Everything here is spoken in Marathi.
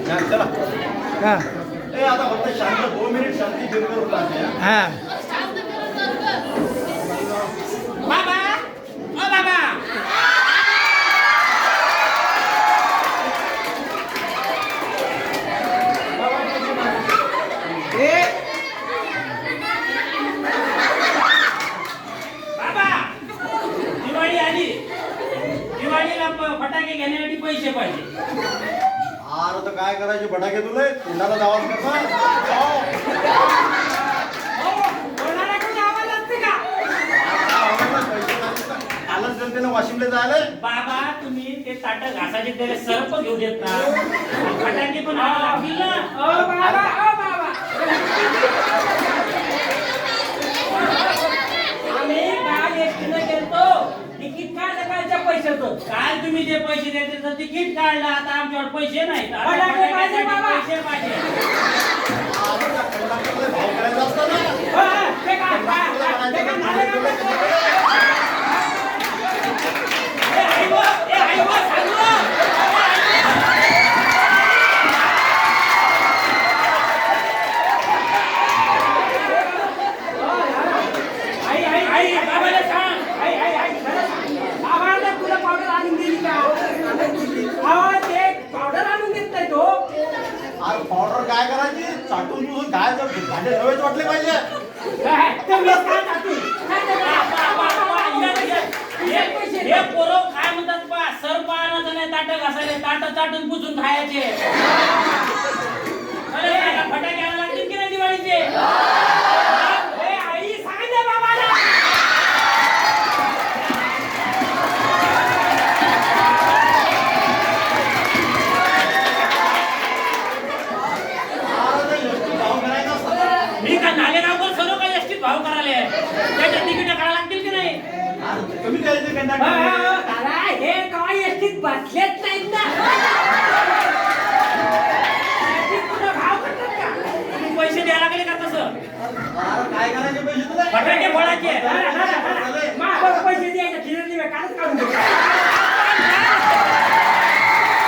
चला हां ए आता फक्त शांत 2 मिनिट शांती घेऊन करू लागले हां बाबा ओ बाबा ए बाबा दिवाळी आली दिवाळीला फटाके घेण्यासाठी पैसे पाहिजे अरे तर काय करायचे फटाके तुले तोंडाला आवाज कोणाला आवाज असते का कालच जनतेनं वाशिमला जायला बाबा तुम्ही ते ताट घासाचे त्याला सर्प घेऊ देत ना फटाके पण लागतील ना आम्ही काल एकटीनं गेलतो तिकीट काढलं कालच्या पैशाचं काल तुम्ही जे पैसे देते तर तिकीट काढलं आता आमच्यावर पैसे नाहीत फटाके पाहिजे बाबा पैसे पाहिजे भाव करायचा असतं ना पावडर काय करायची चाटून पुसून काय जर भांडे नवेच वाटले पाहिजे हे पोरं काय म्हणतात बा सर्प आणायचं नाही ताट घासायला ताट चाटून पुसून खायचे फटाके आणायला लागतील की नाही दिवाळीचे आई सांगितलं बाबाला भाव करायचा असतं मी का नालेगावकर सर्व काही एसटीत भाव करायला त्याच्या तिकीट काढायला लागतील की नाही कमी करायचे कंडक्टर हे काय एसटीत बसलेच नाहीत ना भाव करतात का तुम्ही पैसे द्यायला लागले का तसं काय करायचे पैसे तुला फटाके फोडायचे पैसे द्यायचे कालच काढून